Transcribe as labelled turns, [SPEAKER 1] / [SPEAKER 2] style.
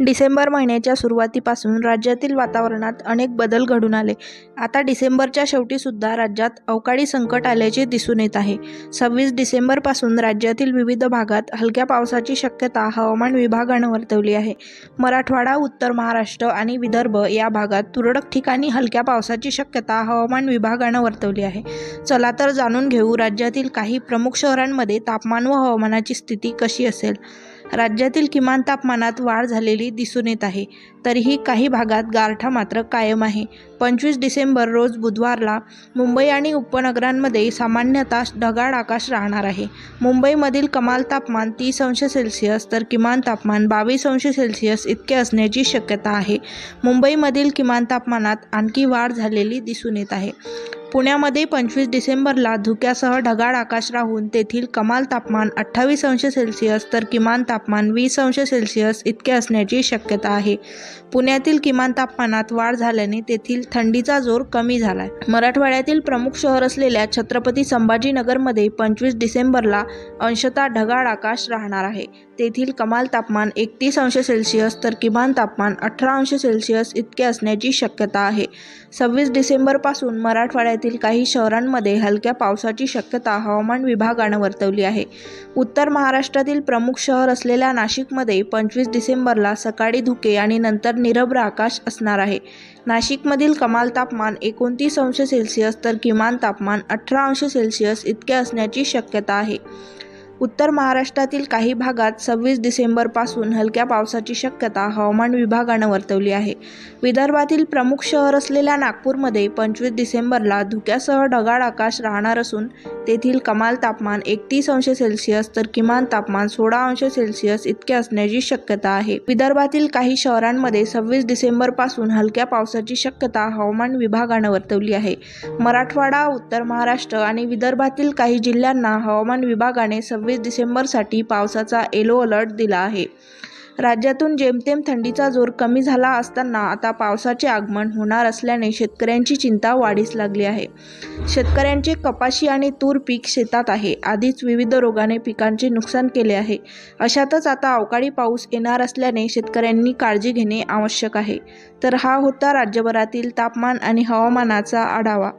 [SPEAKER 1] डिसेंबर महिन्याच्या सुरुवातीपासून राज्यातील वातावरणात अनेक बदल घडून आले. आता डिसेंबरच्या शेवटीसुद्धा राज्यात अवकाळी संकट आल्याचे दिसून येत आहे. 26 डिसेंबरपासून राज्यातील विविध भागात हलक्या पावसाची शक्यता हवामान विभागानं वर्तवली आहे. मराठवाडा, उत्तर महाराष्ट्र आणि विदर्भ या भागात तुरळक ठिकाणी हलक्या पावसाची शक्यता हवामान विभागानं वर्तवली आहे. चला तर जाणून घेऊ राज्यातील काही प्रमुख शहरांमध्ये तापमान व हवामानाची स्थिती कशी असेल. राज्यातील किमान तापमानात वाढ झालेली दिसून येत आहे. तरीही काही भागात गारठा मात्र कायम आहे. 25 डिसेंबर रोज बुधवारला मुंबई आणि उपनगरांमध्ये सामान्यतः ढगाळ आकाश राहणार आहे. मुंबईमधील कमाल तापमान 30 अंश सेल्सिअस तर किमान तापमान 22 अंश सेल्सिअस इतके असण्याची शक्यता आहे. मुंबईमधील किमान तापमानात आणखी वाढ झालेली दिसून येत आहे. पुण्यामध्ये 25 डिसेंबरला धुक्यासह ढगाळ आकाश राहून तेथील कमाल तापमान 28 अंश सेल्सिअस तर किमान तापमान 20 अंश सेल्सिअस इतके असण्याची शक्यता आहे. पुण्यातील किमान तापमानात वाढ झाल्याने तेथील थंडीचा जोर कमी झालाय. मराठवाड्यातील प्रमुख शहर असलेल्या छत्रपती संभाजीनगरमध्ये 25 डिसेंबरला अंशतः ढगाळ आकाश राहणार आहे. तेथील कमाल तापमान 31 अंश सेल्सिअस तर किमान तापमान 18 अंश सेल्सिअस इतके असण्याची शक्यता आहे. 26 डिसेंबरपासून मराठवाड्यातील काही शहरांमध्ये हलक्या पावसाची शक्यता हवामान विभागानं वर्तवली आहे. उत्तर महाराष्ट्रातील प्रमुख शहर असलेल्या नाशिकमध्ये 25 डिसेंबरला सकाळी धुके आणि नंतर निरभ्र आकाश असणार आहे. नाशिकमधील कमाल तापमान 29 अंश सेल्सिअस तर किमान तापमान 18 अंश सेल्सिअस इतके असण्याची शक्यता आहे. उत्तर महाराष्ट्रातील काही भागात 26 डिसेंबरपासून हलक्या पावसाची शक्यता हवामान विभागानं वर्तवली आहे. विदर्भातील प्रमुख शहर असलेल्या नागपूरमध्ये 25 डिसेंबरला धुक्यासह ढगाळ आकाश राहणार असून तेथील कमाल तापमान 31 अंश सेल्सिअस तर किमान तापमान 16 अंश सेल्सिअस इतके असण्याची शक्यता आहे. विदर्भातील काही शहरांमध्ये 26 डिसेंबरपासून हलक्या पावसाची शक्यता हवामान विभागानं वर्तवली आहे. मराठवाडा, उत्तर महाराष्ट्र आणि विदर्भातील काही जिल्ह्यांना हवामान विभागाने 26 डिसेंबरसाठी पावसाचा येलो अलर्ट दिला आहे. राज्यातून जेमतेम थंडीचा जोर कमी झाला असताना आता पावसाचे आगमन होणार असल्याने शेतकऱ्यांची चिंता वाढीस लागली आहे. शेतकऱ्यांचे कपाशी आणि तूर पीक शेतात आहे. आधीच विविध रोगाने पिकांचे नुकसान केले आहे. अशातच आता अवकाळी पाऊस येणार असल्याने शेतकऱ्यांनी काळजी घेणे आवश्यक आहे. तर हा होता राज्यभरातील तापमान आणि हवामानाचा आढावा.